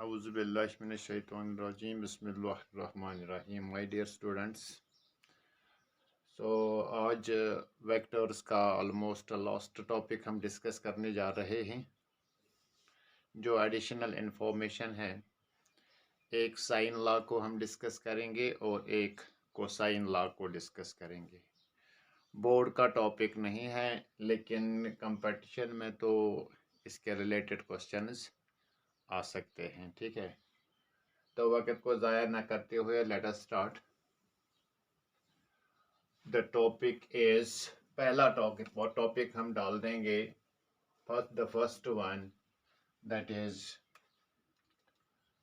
Auzubillahiminash-shaytanir-rajim. Bismillahir-rahmanir-rahim. My dear students, आज vectors का almost last topic हम डिस्कस करने जा रहे हैं। जो एडिशनल इंफॉर्मेशन है, एक साइन लॉ को हम डिस्कस करेंगे और एक कोसाइन लॉ को डिस्कस करेंगे। बोर्ड का टॉपिक नहीं है, लेकिन कंपटीशन में तो इसके रिलेटेड क्वेश्चंस आ सकते हैं। ठीक है, तो वक्त को ज़ाया ना करते हुए let us start. The topic is, पहला टॉपिक हम डाल देंगे the first one, that is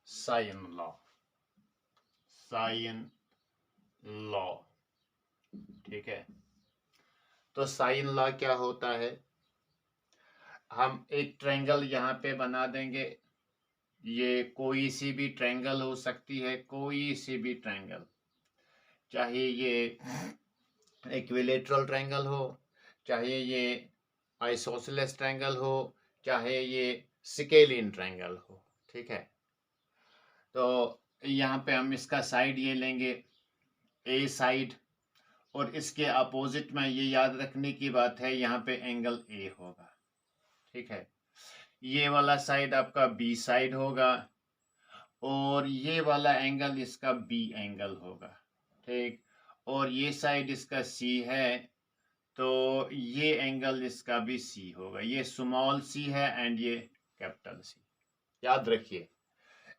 sine law. Sine law, ठीक है। तो साइन लॉ क्या होता है? हम एक ट्रायंगल यहाँ पे बना देंगे। ये कोई सी भी ट्रायंगल हो सकती है, कोई सी भी ट्रायंगल, चाहे ये इक्विलेटरल ट्रायंगल हो, चाहे ये आइसोसेलेस ट्रायंगल हो, चाहे ये स्केलिन ट्रायंगल हो। ठीक है, तो यहाँ पे हम इसका साइड ये लेंगे ए साइड, और इसके अपोजिट में ये याद रखने की बात है, यहाँ पे एंगल ए होगा। ठीक है, ये वाला साइड आपका बी साइड होगा और ये वाला एंगल इसका बी एंगल होगा। ठीक, और ये साइड इसका सी है, तो ये एंगल इसका भी सी होगा। ये स्मॉल सी है एंड ये कैपिटल सी। याद रखिए,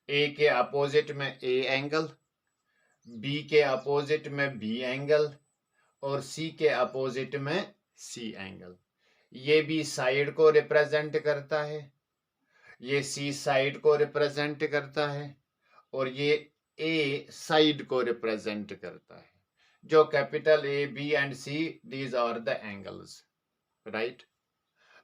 ए के अपोजिट में ए एंगल, बी के अपोजिट में बी एंगल और सी के अपोजिट में सी एंगल। ये बी साइड को रिप्रेजेंट करता है, ये सी साइड को रिप्रेजेंट करता है और ये ए साइड को रिप्रेजेंट करता है। जो capital A, B and C, these are the angles, right.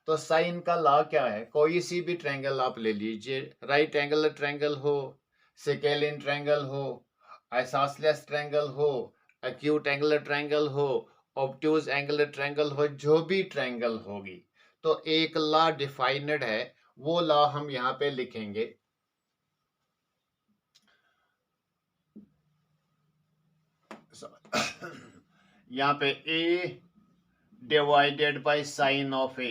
तो साइन का लॉ क्या है? कोई सी भी ट्रायंगल आप ले लीजिए, राइट एंगल ट्रायंगल हो, स्केलिन ट्रायंगल हो, आइसोसेलेस ट्रायंगल हो, एक्यूट एंगुलर ट्रायंगल हो, ऑब्ट्यूज एंगुलर ट्रायंगल हो, जो भी ट्रायंगल होगी, तो एक लॉ डिफाइंड है। वो लॉ हम यहाँ पे लिखेंगे। यहाँ पे A divided by sine of A,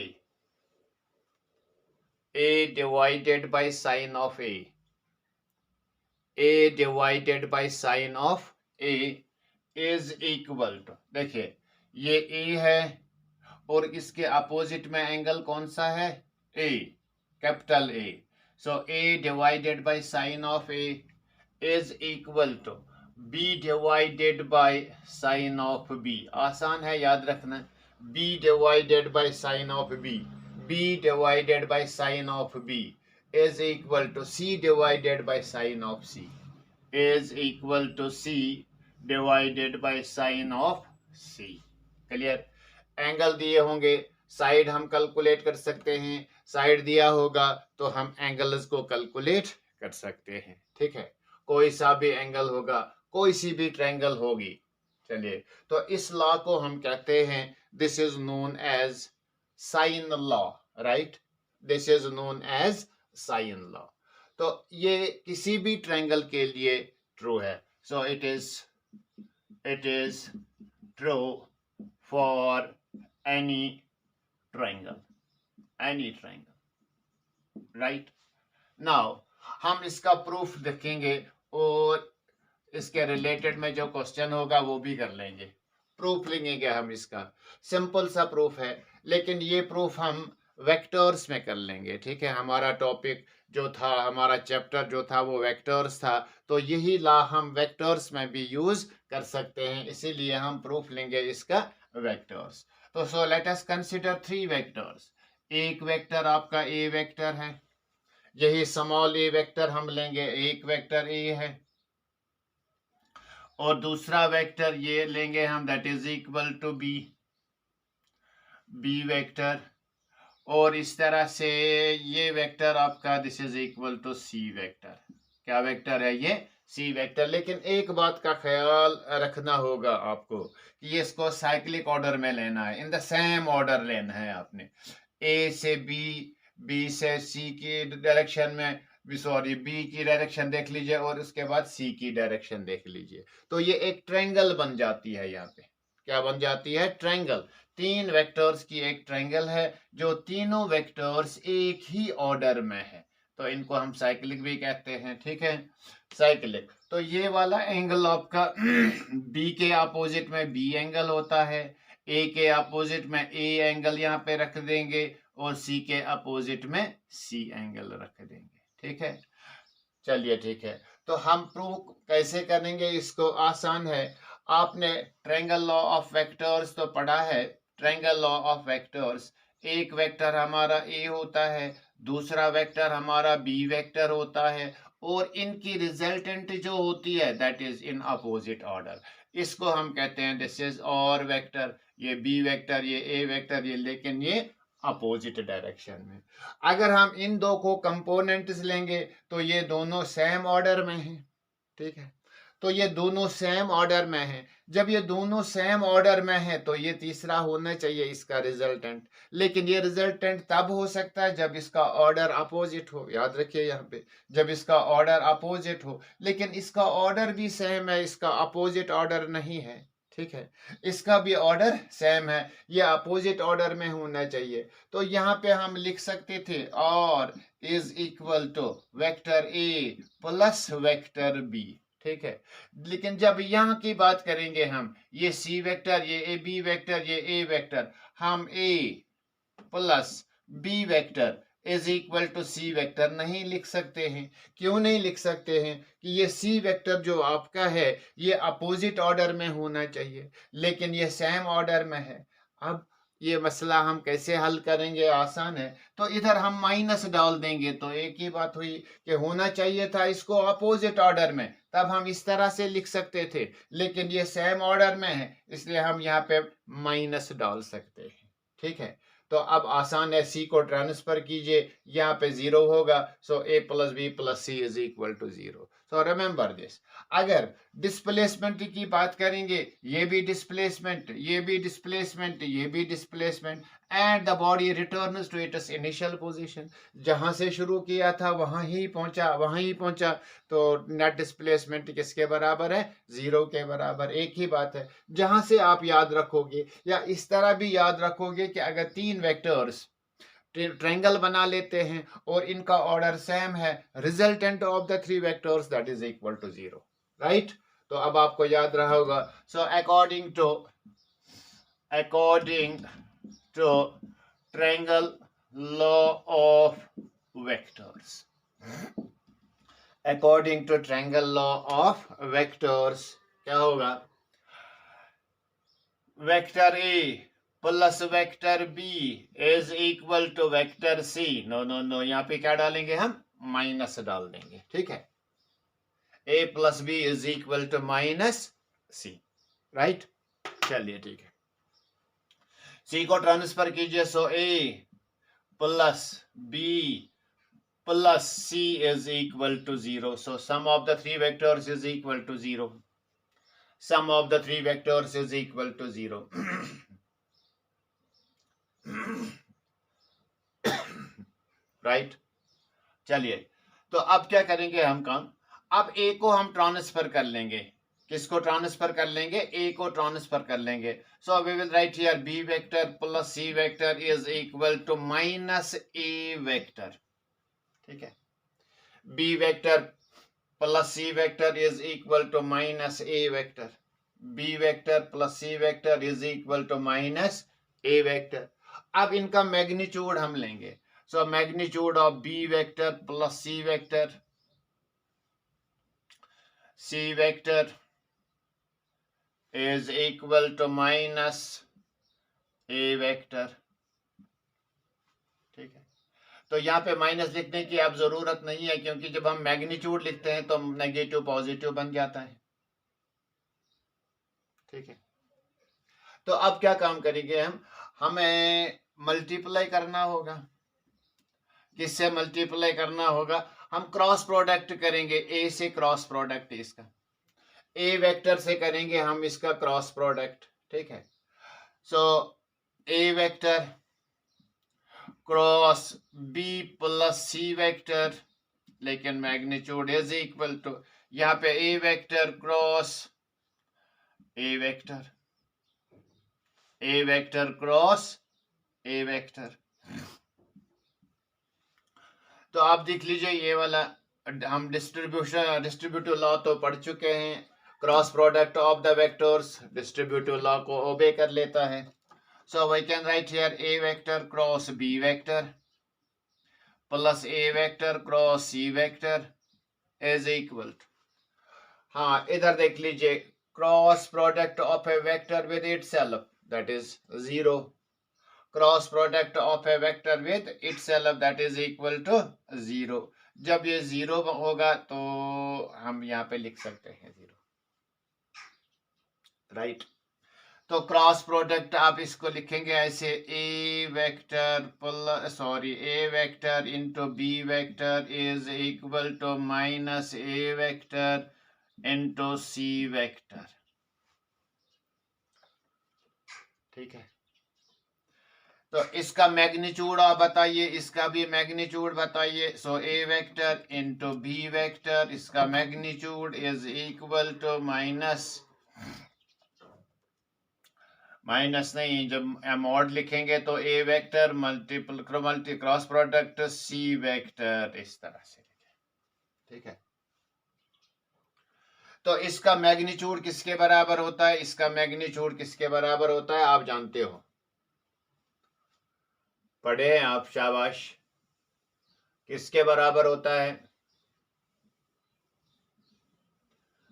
A divided by sine of A, A divided by sine of A is equal to, देखिए ये ए है और इसके अपोजिट में एंगल कौन सा है? A, capital A. So A divided by sine of A is equal to B divided by sine of B. आसान है याद रखना, B divided by sine of B, B divided by sine of B is equal to c divided by sine of c, is equal to c divided by sine of c। Clear? Angle दिए होंगे, side हम calculate कर सकते हैं, side दिया होगा तो हम एंगल्स को कैलकुलेट कर सकते हैं। ठीक है, कोई सा भी एंगल होगा, कोई सी भी ट्रायंगल होगी। चलिए, तो इस लॉ को हम कहते हैं, this is known as sine law, right. This is known as sine law. तो ये किसी भी ट्रायंगल के लिए ट्रू है। So it is true for any triangle, right. Now हम इसका प्रूफ देखेंगे और इसके रिलेटेड में जो क्वेश्चन होगा वो भी कर लेंगे। प्रूफ लेंगे हम इसका, सिंपल सा प्रूफ है, लेकिन ये प्रूफ हम वेक्टर्स में कर लेंगे। ठीक है, हमारा टॉपिक जो था, हमारा चैप्टर जो था वो वेक्टर्स था, तो यही लॉ हम वेक्टर्स में भी यूज कर सकते हैं, इसीलिए हम प्रूफ लेंगे इसका वेक्टर्स। तो so let us consider 3 vectors. एक वेक्टर आपका ए वेक्टर है, यही स्मॉल ए वेक्टर हम लेंगे, एक वेक्टर ए है, और दूसरा वेक्टर ये लेंगे हम, that is equal to B, B vector, और इस तरह से ये वेक्टर आपका this is equal to C vector. क्या वेक्टर है ये? C vector. लेकिन एक बात का ख्याल रखना होगा आपको कि ये इसको साइक्लिक ऑर्डर में लेना है, इन द सेम ऑर्डर लेना है आपने। ए से बी, बी से सी की डायरेक्शन में, सॉरी बी की डायरेक्शन देख लीजिए और उसके बाद सी की डायरेक्शन देख लीजिए, तो ये एक ट्रायंगल बन जाती है। यहाँ पे क्या बन जाती है? ट्रायंगल। तीन वेक्टर्स की एक ट्रायंगल है, जो तीनों वेक्टर्स एक ही ऑर्डर में है, तो इनको हम साइक्लिक भी कहते हैं। ठीक है, साइक्लिक। तो ये वाला एंगल आपका बी के अपोजिट में बी एंगल होता है, ए के अपोजिट में ए एंगल यहाँ पे रख देंगे और सी के अपोजिट में सी एंगल रख देंगे। ठीक है, चलिए ठीक है। तो हम प्रूव कैसे करेंगे इसको? आसान है। आपने ट्रायंगल लॉ ऑफ वेक्टर्स तो पढ़ा है। ट्रायंगल लॉ ऑफ वेक्टर्स, एक वेक्टर हमारा ए होता है, दूसरा वेक्टर हमारा बी वेक्टर होता है, और इनकी रिजल्टेंट जो होती है that is in opposite order. इसको हम कहते हैं दिस इज और वेक्टर, ये बी वेक्टर, ये ए वेक्टर, ये लेकिन ये अपोजिट डायरेक्शन में। अगर हम इन दो को कंपोनेंट्स लेंगे तो ये दोनों सेम ऑर्डर में हैं। ठीक है, तो ये दोनों सेम ऑर्डर में हैं। जब ये दोनों सेम ऑर्डर में है तो ये तीसरा होना चाहिए इसका रिजल्टेंट, लेकिन ये रिजल्टेंट तब हो सकता है जब इसका ऑर्डर अपोजिट हो। याद रखिए यहाँ पे, जब इसका ऑर्डर अपोजिट हो, लेकिन इसका ऑर्डर भी सेम है, इसका अपोजिट ऑर्डर नहीं है। ठीक है, इसका भी ऑर्डर सेम है, ये अपोजिट ऑर्डर में होना चाहिए। तो यहाँ पे हम लिख सकते थे और is equal to vector A plus vector B. ठीक है, लेकिन जब यहाँ की बात करेंगे हम, ये सी वेक्टर, ये ए बी वेक्टर, ये ए वेक्टर, हम A plus B vector is equal to C vector नहीं लिख सकते हैं। क्यों नहीं लिख सकते हैं? कि ये सी वेक्टर जो आपका है ये अपोजिट ऑर्डर में होना चाहिए, लेकिन ये सेम ऑर्डर में है। अब ये मसला हम कैसे हल करेंगे? आसान है। तो इधर हम माइनस डाल देंगे, तो एक ही बात हुई कि होना चाहिए था इसको अपोजिट ऑर्डर में, तब हम इस तरह से लिख सकते थे, लेकिन ये सेम ऑर्डर में है इसलिए हम यहाँ पे माइनस डाल सकते हैं। ठीक है, तो अब आसान है, सी को ट्रांसफर कीजिए, यहाँ पे जीरो होगा, so A plus B plus C is equal to zero. So remember this. अगर डिस्प्लेसमेंट की बात करेंगे, ये भी डिस्प्लेसमेंट, ये भी डिस्प्लेसमेंट, ये भी displacement, and the body returns to its initial position. जहां से शुरू किया था वहां ही पहुंचा, वहां ही पहुंचा, तो नेट डिस्प्लेसमेंट किसके बराबर है? जीरो के बराबर। एक ही बात है। जहां से आप याद रखोगे, या इस तरह भी याद रखोगे कि अगर तीन वेक्टर्स ट्रायंगल बना लेते हैं और इनका ऑर्डर सेम है, resultant of the three vectors that is equal to zero. Right, तो अब आपको याद रहा होगा। So according to triangle law of vectors, according to triangle law of vectors क्या होगा? Vector A plus vector B is equal to vector C. No no no, यहाँ पे क्या डालेंगे हम? माइनस डाल देंगे। ठीक है, A plus B is equal to minus C. Right, चलिए ठीक है, सी को ट्रांसफर कीजिए, so A plus B plus C is equal to zero. So sum of the three vectors is equal to zero, sum of the three vectors is equal to 0. Right, चलिए, तो अब क्या करेंगे हम काम? अब ए को हम ट्रांसफर कर लेंगे। किसको ट्रांसफर कर लेंगे? ए को ट्रांसफर कर लेंगे। So we will write here B vector plus C vector is equal to minus A vector. ठीक है, B vector plus C vector is equal to minus A vector, B vector plus C vector is equal to minus A vector. अब इनका magnitude हम लेंगे। So magnitude of B vector plus C vector is equal to minus A vector. ठीक है, तो यहाँ पे minus लिखने की अब जरूरत नहीं है, क्योंकि जब हम मैग्नीट्यूड लिखते हैं तो नेगेटिव पॉजिटिव बन जाता है। ठीक है, तो अब क्या काम करेंगे हम? हमें मल्टीप्लाई करना होगा। किससे मल्टीप्लाई करना होगा? हम क्रॉस प्रोडक्ट करेंगे, ए से क्रॉस प्रोडक्ट इसका, ए वेक्टर से करेंगे हम इसका क्रॉस प्रोडक्ट। ठीक है, so A vector cross B plus C vector लेकिन मैग्नीट्यूड इज इक्वल टू यहाँ पे A vector cross A vector, A vector cross A vector. तो आप देख लीजिए ये वाला हम डिस्ट्रीब्यूटिव लॉ तो पढ़ चुके हैं। Cross product of the vectors distributive law को ओबे कर लेता है। So we can write here A vector cross B vector plus A vector cross C vector is equal to, हाँ इधर देख लीजिए, cross product of A vector with itself that is 0, cross product of A vector with itself that is equal to 0। जब ये 0 होगा तो हम यहाँ पे लिख सकते हैं 0, राइट। तो क्रॉस प्रोडक्ट आप इसको लिखेंगे ऐसे, A vector into B vector is equal to minus A vector into C vector, ठीक है। तो इसका मैग्नीट्यूड आप बताइए, इसका भी मैग्नीट्यूड बताइए। So A vector into B vector, इसका magnitude is equal to minus नहीं, जब मॉड लिखेंगे तो A vector multi cross product C vector, इस तरह से, ठीक है। तो इसका मैग्नीट्यूड किसके बराबर होता है, इसका मैग्नीट्यूड किसके बराबर होता है आप जानते हो, पढ़े हैं आप, शाबाश। किसके बराबर होता है,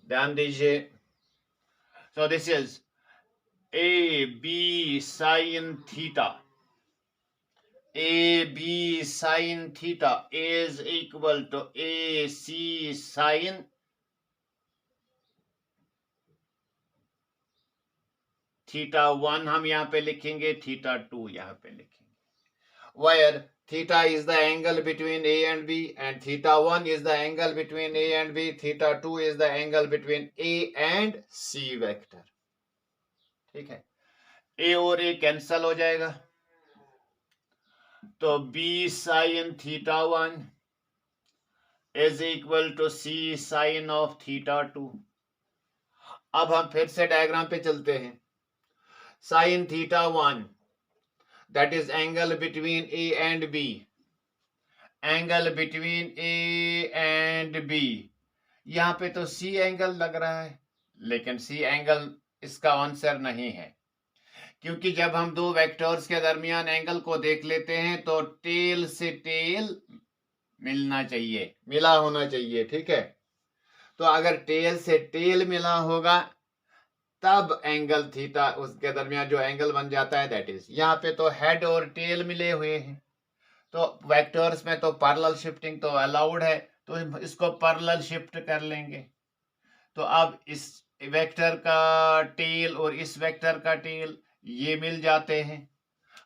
ध्यान दीजिए। So this is A B sine theta, A B sine theta is equal to A C sine theta 1 हम यहाँ पे लिखेंगे, थीटा 2 यहाँ पे लिखेंगे, where theta is the angle between A and B and theta 1 is the angle between A and B, theta 2 is the angle between A and C vector, ठीक है। A और A कैंसल हो जाएगा, तो B sin theta 1 is equal to C sin of theta 2। अब हम फिर से डायग्राम पे चलते हैं। sin theta 1 that is angle between A and B, angle between A and B, यहाँ पे तो C एंगल लग रहा है, लेकिन C एंगल इसका आंसर नहीं है, क्योंकि जब हम दो वेक्टर्स के दरमियान एंगल को देख लेते हैं तो टेल से टेल मिलना चाहिए, मिला होना चाहिए, ठीक है। तो अगर टेल से टेल मिला होगा तब एंगल थीटा उसके दरमियान जो एंगल बन जाता है दैट इज, यहाँ पे तो हेड और टेल मिले हुए हैं, तो वेक्टर्स में तो पैरेलल शिफ्टिंग तो अलाउड है, तो इसको पैरेलल शिफ्ट कर लेंगे। तो अब इस वेक्टर का टेल और इस वेक्टर का टेल ये मिल जाते हैं,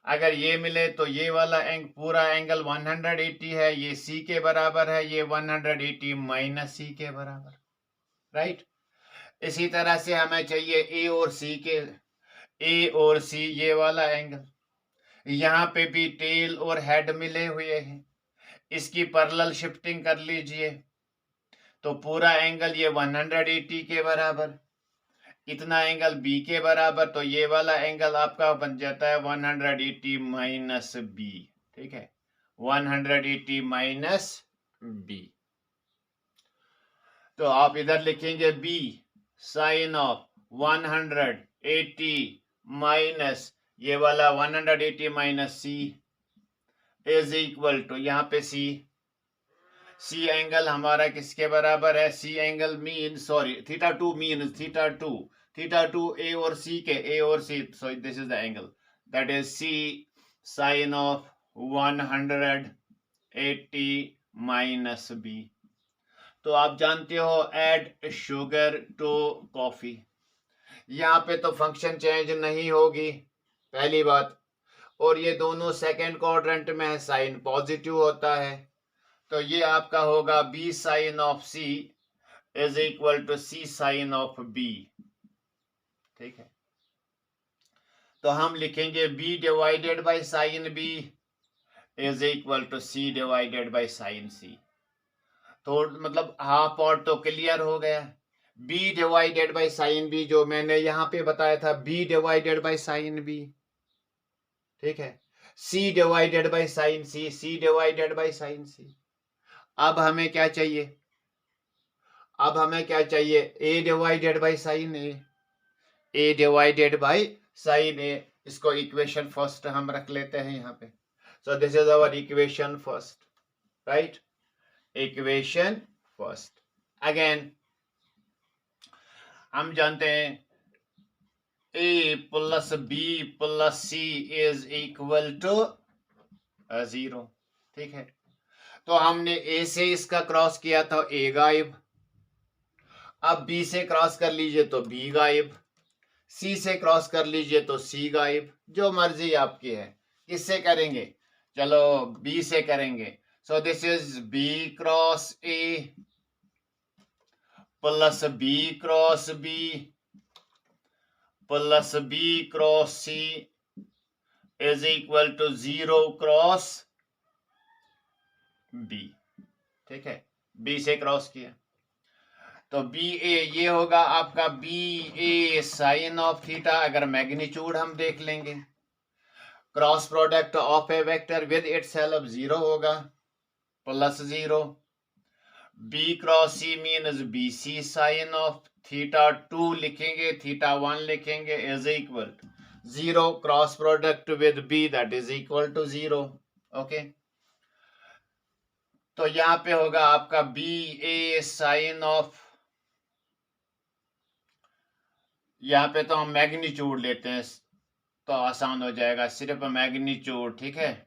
अगर ये मिले तो ये वाला पूरा एंगल 180 है, ये सी के बराबर है, ये 180 माइनस सी के बराबर, राइट। इसी तरह से हमें चाहिए ए और सी ये वाला एंगल, यहाँ पे भी टेल और हेड मिले हुए हैं, इसकी पैरेलल शिफ्टिंग कर लीजिए तो पूरा एंगल ये 180 के बराबर, इतना एंगल बी के बराबर, तो ये वाला एंगल आपका बन जाता है 180 माइनस बी, ठीक है, 180 माइनस बी। तो आप इधर लिखेंगे बी साइन ऑफ 180 माइनस ये वाला 180 minus C is equal to, यहाँ पे सी एंगल हमारा किसके बराबर है, C angle mean theta 2 mean theta 2 A और सी के, ए और C, so this is the angle that is C sine of 180 minus B. तो आप जानते हो ऐड शुगर टू कॉफी, यहाँ पे तो फंक्शन चेंज नहीं होगी पहली बात, और ये दोनों सेकेंड क्वाड्रेंट में है, साइन पॉजिटिव होता है, तो ये आपका होगा B sine of C is equal to C sine of B, ठीक है। तो हम लिखेंगे B divided by sine B is equal to C divided by sine C. तो मतलब हाफ और तो क्लियर हो गया। B divided by sine B जो मैंने यहाँ पे बताया था, B divided by sine B, ठीक है। C divided by sine C, C divided by sine C. अब हमें क्या चाहिए, अब हमें क्या चाहिए, A divided by sine A, A divided by sine A. इसको इक्वेशन फर्स्ट हम रख लेते हैं यहाँ पे। So this is our equation first, right, equation first. Again हम जानते हैं A plus B plus C is equal to 0, ठीक है। तो हमने ए से इसका क्रॉस किया था, ए गायब। अब बी से क्रॉस कर लीजिए तो बी गायब, सी से क्रॉस कर लीजिए तो सी गायब, जो मर्जी आपकी है। किससे करेंगे, चलो बी से करेंगे। So this is B cross A plus B cross B plus B cross C is equal to 0 cross B, ठीक है। बी से क्रॉस किया तो बी ए ये होगा आपका B A sine of theta. अगर मैग्नीट्यूड हम देख लेंगे, cross product of A vector with itself 0 होगा, plus 0। B cross C means B C sine of theta 2 लिखेंगे, थीटा 1 लिखेंगे, is equal 0 cross product with B that is equal to 0, okay. तो यहां पे होगा आपका बी ए साइन ऑफ, यहाँ पे तो हम मैग्नीट्यूड लेते हैं तो आसान हो जाएगा, सिर्फ मैग्नीट्यूड, ठीक है।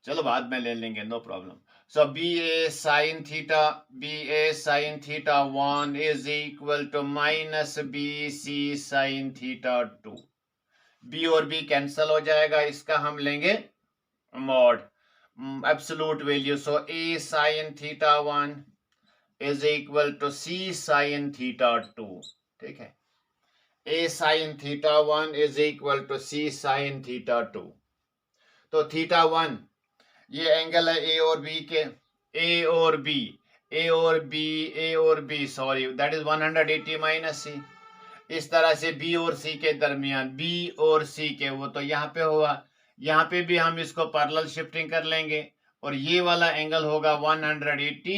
चलो बाद में ले लेंगे, no problem. So B A sine theta, B A sine theta 1 is equal to minus B C sine theta 2। B और बी कैंसल हो जाएगा, इसका हम लेंगे mod, absolute value. So A sine theta 1 is equal to C sine theta 2, ठीक है। A sine theta 1 is equal to C sine theta 2। तो theta 1 ये एंगल है ए और बी के, ए और बी, ए और बी, ए और B, sorry that is 180 minus C. इस तरह से बी और सी के दरमियान, बी और सी के, वो तो यहाँ पे होगा, यहाँ पे भी हम इसको पैरेलल शिफ्टिंग कर लेंगे और ये वाला एंगल होगा 180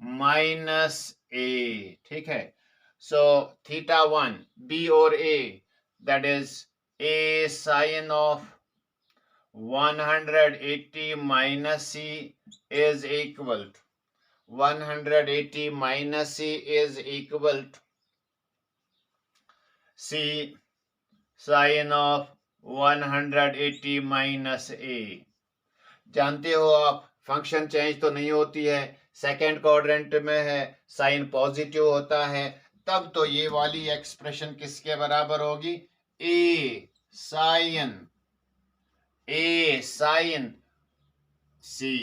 माइनस ए, ठीक है। सो थीटा 1 बी और A that is A sine of 180 minus c is equal to 180 minus c is equal to c sin of 180 minus a। जानते हो आप फंक्शन चेंज तो नहीं होती है, सेकेंड क्वाड्रेंट में है, साइन पॉजिटिव होता है, तब तो ये वाली एक्सप्रेशन किसके बराबर होगी, A sine C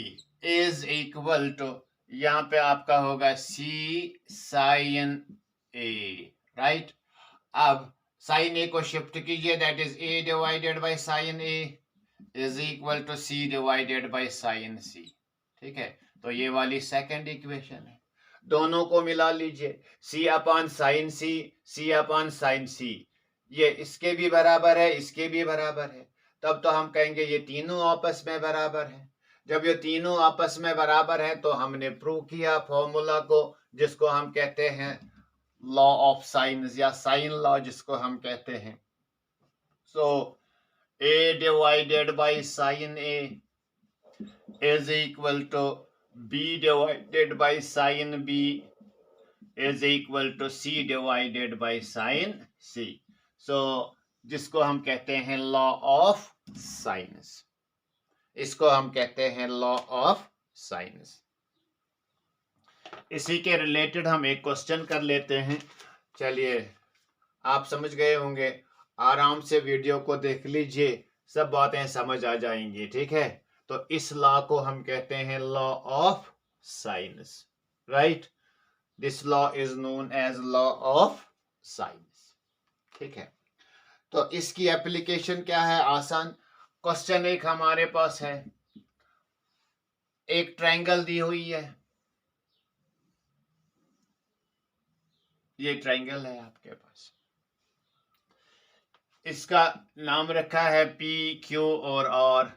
is equal to, यहां पे आपका होगा सी साइन ए, राइट। अब साइन ए को शिफ्ट कीजिए, that is A divided by sine A is equal to C divided by sine C, ठीक है। तो ये वाली सेकंड इक्वेशन है, दोनों को मिला लीजिए, सी अपॉन साइन सी, सी अपॉन साइन सी, ये इसके भी बराबर है, इसके भी बराबर है, तब तो हम कहेंगे ये तीनों आपस में बराबर है। जब ये तीनों आपस में बराबर है तो हमने प्रूव किया फॉर्मूला को, जिसको हम कहते हैं law of sines or sine law जिसको हम कहते हैं। So A divided by sine A is equal to B divided by sine B is equal to C divided by sine C. So जिसको हम कहते हैं लॉ ऑफ साइंस, इसको हम कहते हैं लॉ ऑफ साइंस। इसी के रिलेटेड हम एक क्वेश्चन कर लेते हैं। चलिए, आप समझ गए होंगे, आराम से वीडियो को देख लीजिए, सब बातें समझ आ जाएंगी, ठीक है। तो इस लॉ को हम कहते हैं law of sines, right. This law is known as law of sines, ठीक है। तो इसकी एप्लीकेशन क्या है, आसान। क्वेश्चन एक हमारे पास है, एक ट्रायंगल दी हुई है, ये ट्रायंगल है आपके पास, इसका नाम रखा है पी क्यू और आर।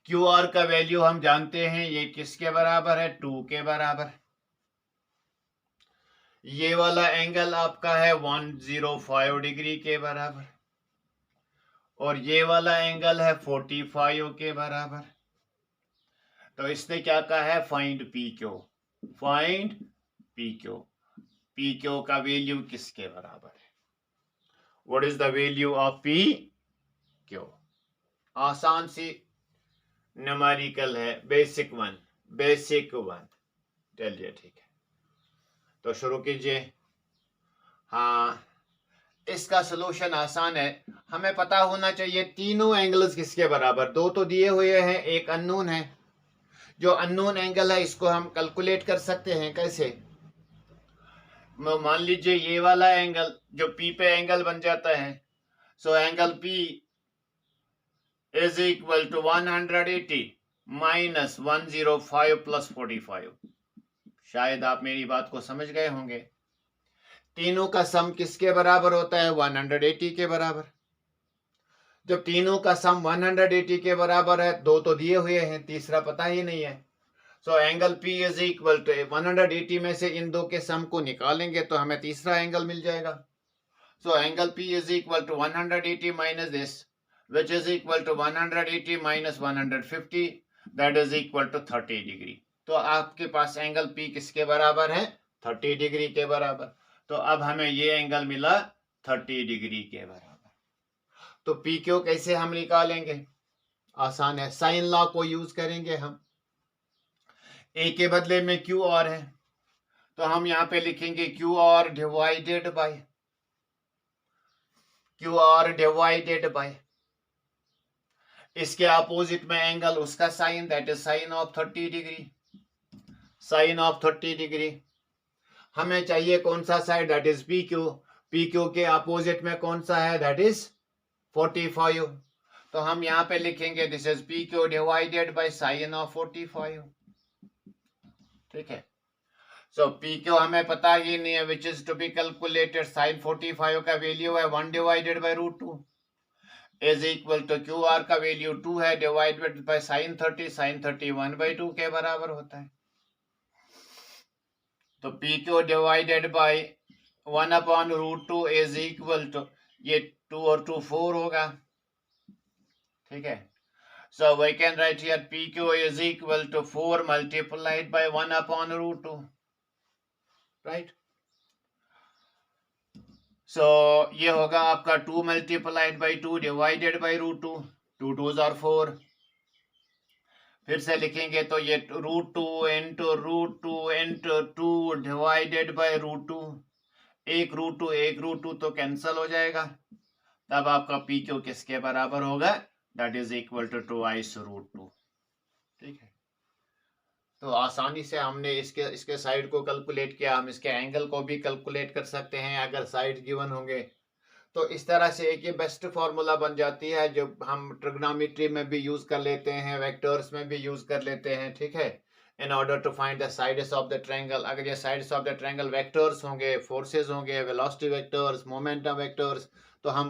क्यू आर का वैल्यू हम जानते हैं, ये किसके बराबर है, 2 के बराबर। ये वाला एंगल आपका है 105 डिग्री के बराबर, और ये वाला एंगल है 45 के बराबर। तो इसने क्या कहा है, find P Q, find P Q. P Q का वैल्यू किसके बराबर है, what is the value of P Q. आसान सी न्यूमेरिकल है, बेसिक वन, बेसिक वन। चलिए ठीक है, तो शुरू कीजिए। हाँ, इसका सलूशन आसान है, हमें पता होना चाहिए तीनों एंगल्स किसके बराबर। दो तो दिए हुए हैं, एक अननोन है। जो अननोन एंगल है इसको हम कैलकुलेट कर सकते हैं, कैसे, मान लीजिए ये वाला एंगल जो पी पे एंगल बन जाता है, so angle P is equal to 180 minus 105 plus 45। शायद आप मेरी बात को समझ गए होंगे। तीनों का सम किसके बराबर होता है, 180 के बराबर। जब तीनों का सम 180 के बराबर है, दो तो दिए हुए हैं, तीसरा पता ही नहीं है। So angle P is equal to 180 में से इन दो के सम को निकालेंगे तो हमें तीसरा एंगल मिल जाएगा। So angle P is equal to 180 minus this, which is equal to 180 minus 150, that is equal to 30 degree. तो आपके पास एंगल P किसके बराबर है, 30 डिग्री के बराबर। तो अब हमें ये एंगल मिला 30 डिग्री के बराबर। तो पी क्यू कैसे हम निकालेंगे, आसान है, साइन लॉ को यूज करेंगे हम। ए के बदले में क्यू आर है, तो हम यहां पे लिखेंगे Q R divided by, Q R divided by, इसके अपोजिट में एंगल, उसका sine, that is sine of 30 degree, sine of 30 degree. हमें चाहिए कौन सा side, that is P Q. P Q के अपोजिट में कौन सा है, दैट इज 45। तो हम यहां पे लिखेंगे this is P Q divided by sine of 45। ठीक है, सो पी क्यू हमें पता ही नहीं है, which is to be calculated. Sine 45 का वैल्यू है 1 divided by root 2 is equal to Q R का वैल्यू 2 है डिवाइडेड बाय साइन 30, साइन 30 1/2 के बराबर होता है। तो P Q divided by 1 upon root 2 is equal to, ये 2 और 2 4 होगा। ठीक है, so we can write here PQ is equal to 4 multiplied by 1 upon root 2, right? So ये होगा आपका 2 multiplied by 2 divided by root 2, 2 2s are 4। फिर से लिखेंगे तो ये root 2 into root 2 into 2 divided by root 2, एक रूट 2 तो कैंसल हो जाएगा, तब आपका पी क्यू किसके बराबर होगा, that is equal to 2 root 2। ठीक है, तो आसानी से हमने इसके साइड को कैलकुलेट किया, हम इसके एंगल को भी कैलकुलेट कर सकते हैं अगर साइड गिवन होंगे। तो इस तरह से एक ये बेस्ट फार्मूला बन जाती है जो हम ट्रिग्नोमेट्री में भी यूज कर लेते हैं, वेक्टर्स में भी यूज कर लेते हैं। ठीक है, in order to find the sides of the triangle. अगर ये sides of the triangle vectors होंगे, फोर्सेस होंगे, वेलोसिटी वेक्टर्स, मोमेंटम वेक्टर्स, तो हम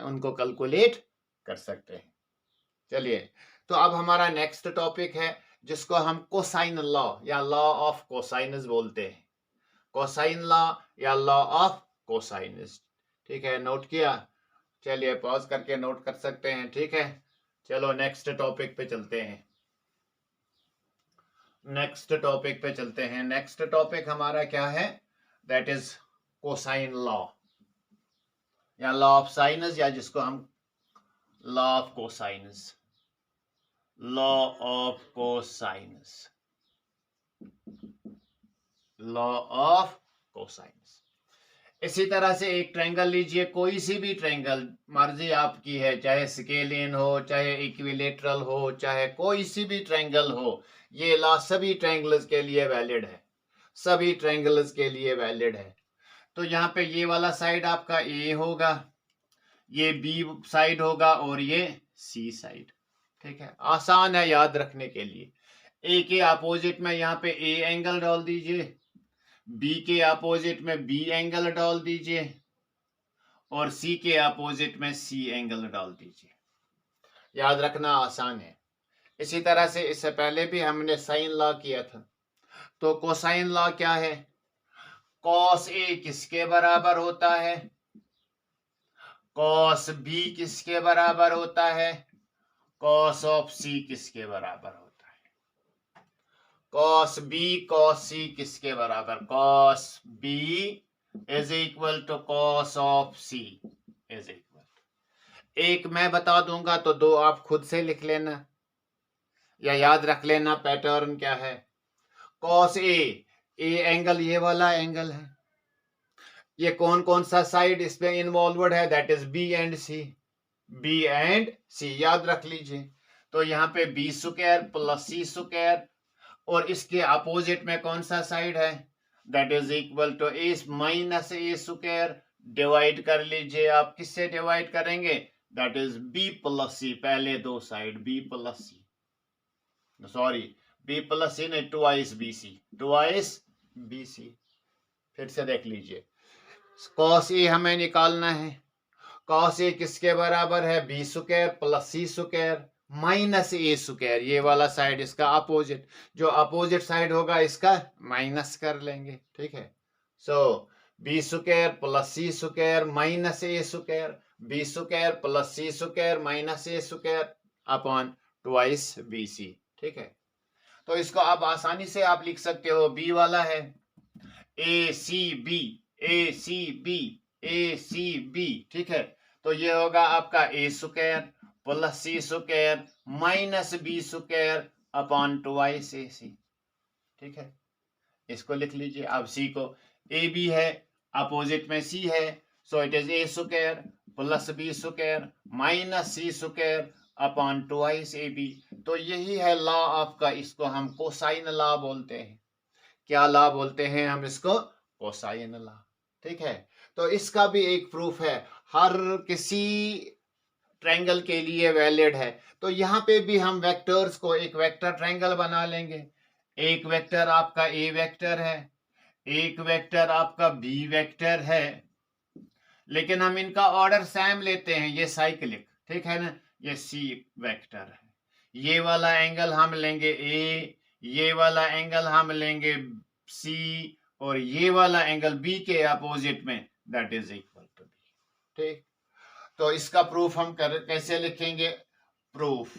उनको कैलकुलेट कर सकते हैं। चलिए, तो अब हमारा नेक्स्ट टॉपिक है जिसको हम cosine law or law of कोसाइनस बोलते हैं, cosine law or law of कोसाइनस। ठीक है, नोट किया, चलिए पॉज करके नोट कर सकते हैं। ठीक है, चलो नेक्स्ट टॉपिक पे चलते हैं, नेक्स्ट टॉपिक पे चलते हैं। नेक्स्ट टॉपिक हमारा क्या है, that is cosine law or law of sines, या जिसको हम law of cosines, law of cosines, law of cosines. इसी तरह से एक ट्रायंगल लीजिए, कोई सी भी ट्रायंगल, मर्जी आपकी है, चाहे स्केलियन हो, चाहे इक्विलेटरल हो, चाहे कोई सी भी ट्रायंगल हो, ये लॉ सभी ट्रायंगल्स के लिए वैलिड है, सभी ट्रायंगल्स के लिए वैलिड है। तो यहाँ पे ये वाला साइड आपका ए होगा, ये बी साइड होगा और ये सी साइड। ठीक है, आसान है याद रखने के लिए। ए के अपोजिट में यहाँ पे ए एंगल डाल दीजिए, बी के अपोजिट में बी एंगल डाल दीजिए और सी के अपोजिट में सी एंगल डाल दीजिए। याद रखना आसान है। इसी तरह से इससे पहले भी हमने साइन लॉ किया था। तो कोसाइन लॉ क्या है? कॉस ए किसके बराबर होता है? कॉस बी किसके बराबर होता है? कॉस ऑफ सी किसके बराबर होता है? कॉस बी कॉस सी किसके बराबर? Cos B is equal to cos of C is equal. एक मैं बता दूंगा तो दो आप खुद से लिख लेना या याद रख लेना। पैटर्न क्या है? कॉस ए एंगल ये वाला एंगल है। ये कौन कौन सा साइड इसमें इन्वॉल्वड है? That is B and C. B and C याद रख लीजिए। तो यहाँ पे B square plus C square और इसके अपोजिट में कौन सा साइड है? That is equal to A minus A square. Divide कर लीजिए आप। किससे डिवाइड करेंगे? That is B plus C. पहले दो side B plus C, sorry B plus C नहीं, twice B C, twice B C. फिर से देख लीजिए। कॉस ए हमें निकालना है। कॉस ए किसके बराबर है? B square plus C square minus A square. ये वाला साइड इसका अपोजिट, जो अपोजिट साइड होगा इसका माइनस कर लेंगे। ठीक है, so B square plus C square minus A square, B square plus C square minus A square upon twice B C. ठीक है, तो इसको आप आसानी से आप लिख सकते हो। बी वाला है A C B, A C B, A C B. ठीक है, तो ये होगा आपका A square plus C square minus B square upon twice A C. ठीक है, इसको लिख लीजिए। अब सी को, ए बी है अपोजिट में सी है, so it is a square plus B square minus C square upon twice A B. तो यही है लॉ आपका। इसको हम कोसाइन लॉ बोलते हैं। क्या लॉ बोलते हैं हम इसको? Cosine law. ठीक है, तो इसका भी एक प्रूफ है, हर किसी ट्रायंगल के लिए वैलिड है। तो यहाँ पे भी हम वेक्टर्स को एक वेक्टर ट्रायंगल बना लेंगे। एक वेक्टर आपका ए वेक्टर है, एक वेक्टर आपका बी वेक्टर है, लेकिन हम इनका ऑर्डर सेम लेते हैं। ये साइक्लिक, ठीक है ना। ये सी वेक्टर है, ये वाला एंगल हम लेंगे ए, ये वाला एंगल हम लेंगे सी और ये वाला एंगल बी के अपोजिट में that is equal to B. ठीक, तो इसका प्रूफ हम कैसे लिखेंगे? प्रूफ,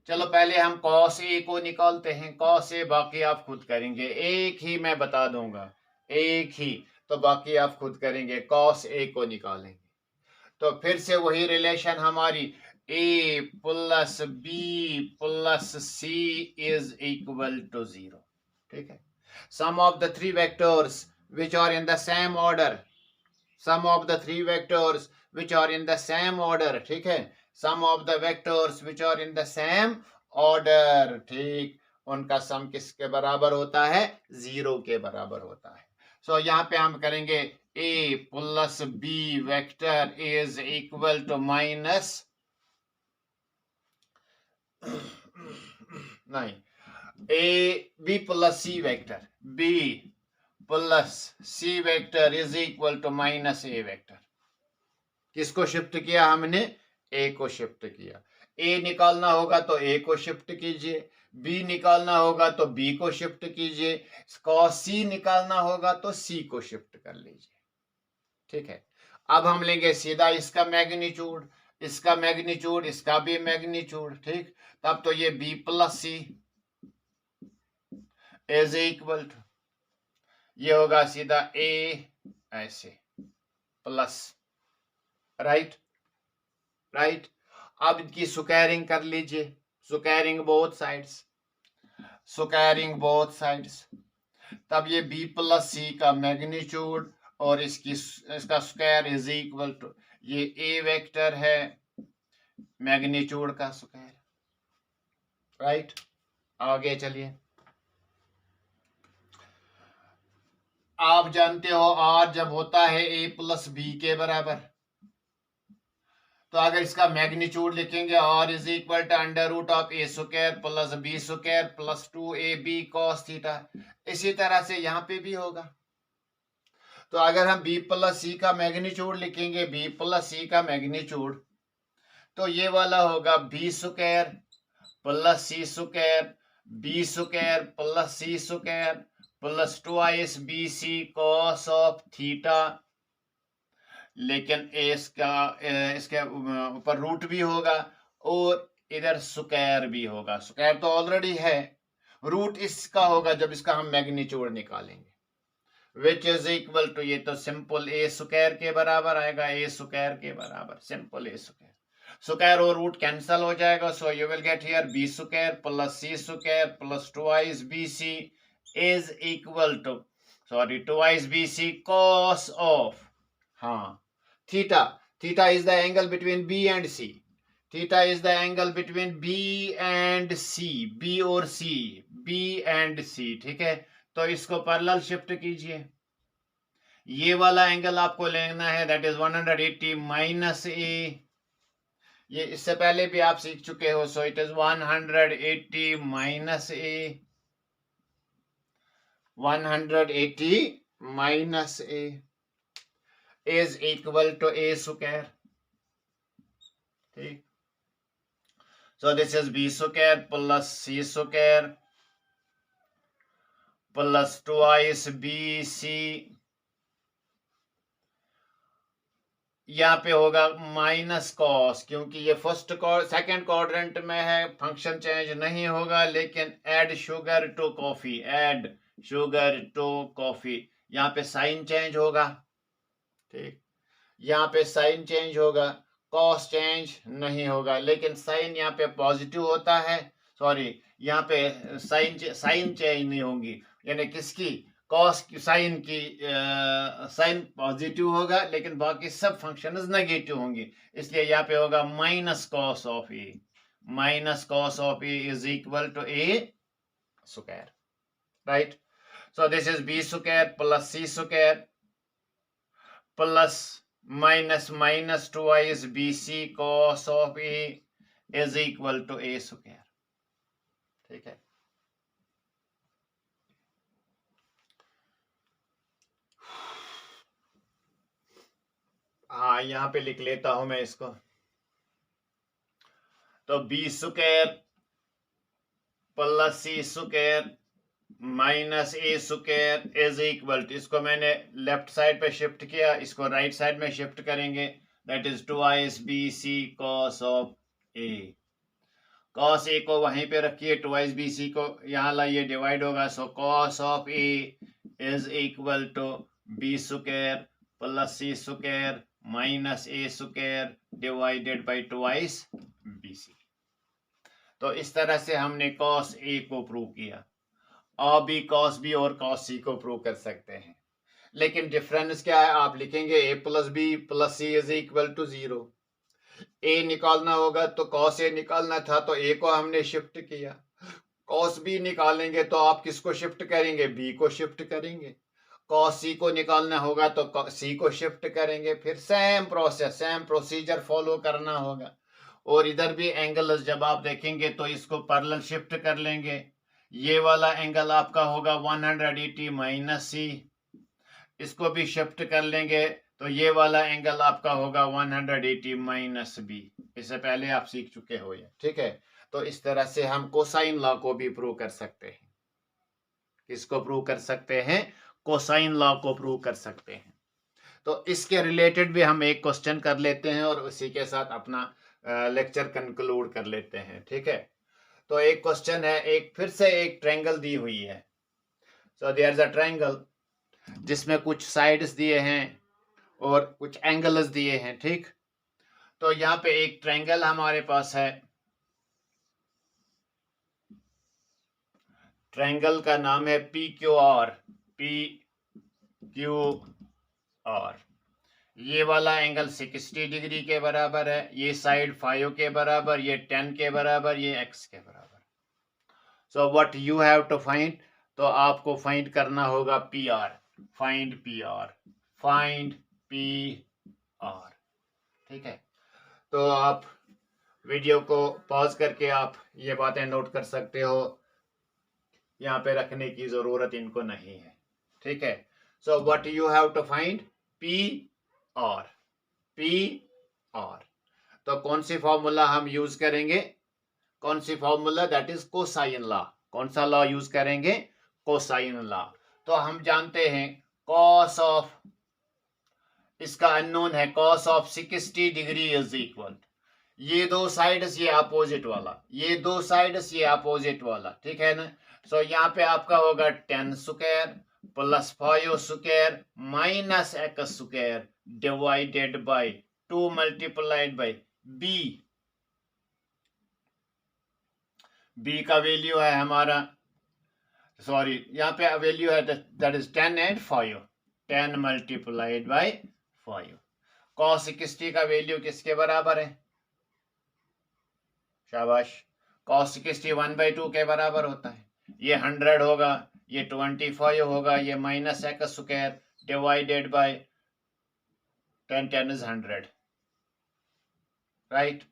चलो पहले हम कॉस ए को निकालते हैं। कॉस ए बाकी आप खुद करेंगे, एक ही मैं बता दूंगा, एक ही, तो बाकी आप खुद करेंगे। कॉस ए को निकालेंगे तो फिर से वही रिलेशन हमारी, A plus B plus C is equal to 0। ठीक है, sum of the three vectors which are in the same order, sum of the three vectors which are in the same order। ठीक है, sum of the vectors which are in the same order। ठीक, उनका सम किसके बराबर होता है? 0 के बराबर होता है। सो यहाँ पे हम करेंगे a plus B vector is equal to minus, नहीं, A B plus C vector, B plus C vector is equal to minus A vector. किसको शिफ्ट किया हमने? ए को शिफ्ट किया। ए निकालना होगा तो ए को शिफ्ट कीजिए, बी निकालना होगा तो बी को शिफ्ट कीजिए, कॉस सी निकालना होगा तो सी को शिफ्ट कर लीजिए। ठीक है, अब हम लेंगे सीधा इसका मैग्नीट्यूड, इसका मैग्नीट्यूड, इसका भी मैग्नीट्यूड। ठीक, तब तो ये B plus C is equal to, ये होगा सीधा ए ऐसे प्लस, राइट राइट। अब इनकी स्क्वायरिंग कर लीजिए, squaring both sides, squaring both sides. तब ये बी प्लस सी का मैग्नीट्यूड और इसका स्क्वायर इज इक्वल टू, ये ए वेक्टर है मैग्नीट्यूड का स्क्वायर। राइट, आगे चलिए। आप जानते हो आर जब होता है ए प्लस बी के बराबर, तो अगर इसका मैग्नीट्यूड लिखेंगे R is equal to under root of A square plus B square plus 2ab cos theta. इसी तरह से यहाँ पे भी होगा। तो अगर हम b प्लस सी का मैग्नीट्यूड लिखेंगे, b प्लस सी का मैग्नीट्यूड, तो ये वाला होगा B square plus C square B square plus C square plus 2 B C cos of theta. लेकिन इसके ऊपर रूट भी होगा और इधर स्क्वायर भी होगा। स्क्वायर तो ऑलरेडी है, रूट इसका होगा जब इसका हम मैग्नीट्यूड निकालेंगे, विच इज इक्वल टू, ये तो सिंपल ए स्क्वायर के बराबर आएगा, ए स्क्वायर के बराबर, सिंपल ए स्क्वायर। स्क्वायर और रूट कैंसिल हो जाएगा, so you will get here B square plus C square plus 2 B C is equal to, sorry 2 B C cos of, हाँ, theta. Theta is the angle between B and C. Theta is the angle between B and C. B और C. B and C. ठीक है, तो इसको parallel shift कीजिए। ये वाला angle आपको लेना है, दैट इज 180 माइनस ए। ये इससे पहले भी आप सीख चुके हो, सो it is 180 minus A, 180 minus A is equal to a square. ठीक, so this is b square plus c square plus 2bc, यहाँ पे होगा माइनस कॉस, क्योंकि ये सेकंड क्वाड्रेंट में है, फंक्शन चेंज नहीं होगा, लेकिन add sugar to coffee, add sugar to coffee, यहाँ पे साइन चेंज होगा। ठीक, यहाँ पे साइन चेंज होगा, कॉस चेंज नहीं होगा, लेकिन साइन यहाँ पे पॉजिटिव होता है, सॉरी यहाँ पे साइन चेंज नहीं होगी, यानी किसकी, कॉस की, साइन की, साइन पॉजिटिव होगा, लेकिन बाकी सब फंक्शंस नेगेटिव होंगे, इसलिए यहाँ पे होगा minus cos of A, minus cos of A is equal to A square, right. So this is B square plus C square plus minus minus 2 B C cos of A is equal to A square. ठीक है, हाँ यहाँ पे लिख लेता हूं मैं इसको, तो B square plus C square minus A square is equal to, इसको मैंने लेफ्ट साइड पे शिफ्ट किया, इसको राइट साइड में शिफ्ट करेंगे, that is 2 cos of A. Cos A को वहीं पे रखिए, 2 को यहाँ लाइए, डिवाइड होगा, so cos of A is equal to B square plus C square minus A square divided by 2 तो इस तरह से हमने कॉस ए को प्रूव किया। आप भी कॉस बी और कॉस सी को प्रूव कर सकते हैं, लेकिन डिफरेंस क्या है, आप लिखेंगे A plus B plus C is equal to 0। A निकालना होगा तो कॉस ए निकालना था, तो ए को हमने शिफ्ट किया। कॉस बी निकालेंगे तो आप किसको शिफ्ट करेंगे, बी को शिफ्ट करेंगे। कॉस सी को निकालना होगा तो सी को शिफ्ट करेंगे, फिर same process, same procedure follow करना होगा। और इधर भी एंगल जब आप देखेंगे तो इसको पैरेलल शिफ्ट कर लेंगे, ये वाला एंगल आपका होगा 180 माइनस सी, इसको भी शिफ्ट कर लेंगे तो ये वाला एंगल आपका होगा 180 माइनस बी। इससे पहले आप सीख चुके हो ये, ठीक है। तो इस तरह से हम कोसाइन लॉ को भी प्रूव कर सकते हैं। किसको प्रूव कर सकते हैं, कोसाइन लॉ को प्रूव कर सकते हैं। तो इसके रिलेटेड भी हम एक क्वेश्चन कर लेते हैं और उसी के साथ अपना लेक्चर कंक्लूड कर लेते हैं, ठीक है। तो एक क्वेश्चन है, एक फिर से एक ट्रायंगल दी हुई है। So there is a triangle जिसमें कुछ साइड्स दिए हैं और कुछ एंगल्स दिए हैं, ठीक। तो यहाँ पे एक ट्रायंगल हमारे पास है, ट्रायंगल का नाम है P Q R, P Q R. ये वाला एंगल 60 डिग्री के बराबर है, ये साइड 5 के बराबर, ये 10 के बराबर, ये x के बराबर। So what you have to find, तो आपको फाइंड करना होगा P R, find P R, find P R, ठीक है। तो आप वीडियो को पॉज करके आप ये बातें नोट कर सकते हो, यहाँ पे रखने की जरूरत इनको नहीं है, ठीक है। So what you have to find P और तो कौन सी फॉर्मूला हम यूज करेंगे, कौन सी formula, that is cosine law. कौन सा लॉ यूज करेंगे, कोसाइन लॉ। तो हम जानते हैं कॉस ऑफ, इसका अननोन है, cos of 60 degree is equal, ये दो साइड्स ये अपोजिट वाला, ये दो साइड्स ये अपोजिट वाला, ठीक है ना। सो यहाँ पे आपका होगा 10 square plus 5 square minus X square divided by 2 multiplied by B का वैल्यू है हमारा, सॉरी यहाँ पे वैल्यू है that is 10 and 5, 10 multiplied by 5। cos 60 का वैल्यू किसके बराबर है, शाबाश, cos 60 1/2 के बराबर होता है। ये 100 होगा, ये 25 होगा, ये minus X square divided by 10, 10 is 100, right.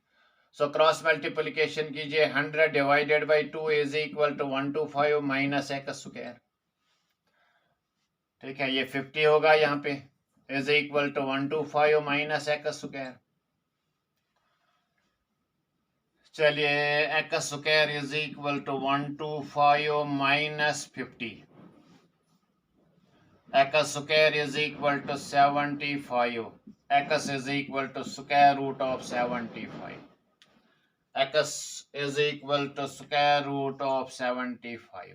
So cross multiplication कीजिए, 100 divided by 2 is equal to 125 minus X square, ठीक है। ये 50 होगा यहाँ पे, is equal to 125 minus X square. चलिए X square is equal to 125 minus 50, X square is equal to 75, X is equal to square root of 75, x is equal to square root of 75,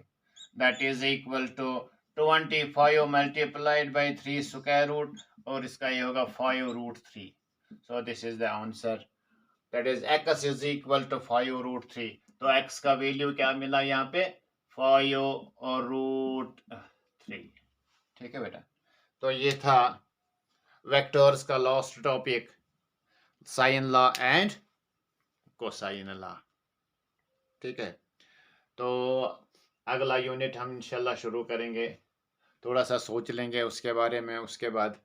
that is equal to 25 multiplied by 3 square root, और इसका ये होगा 5 root 3। so this is the answer, that is x is equal to 5 root 3। तो x का value क्या मिला यहाँ पे, 5 और रूट 3, ठीक है बेटा। तो ये था वेक्टर्स का last topic, sine law and cosine law, ठीक है। तो अगला यूनिट हम इंशाल्लाह शुरू करेंगे, थोड़ा सा सोच लेंगे उसके बारे में, उसके बाद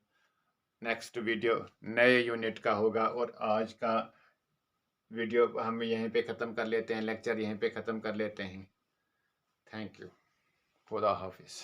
नेक्स्ट वीडियो नए यूनिट का होगा। और आज का वीडियो हम यहीं पे ख़त्म कर लेते हैं, लेक्चर यहीं पे ख़त्म कर लेते हैं। थैंक यू, खुदा हाफिज़।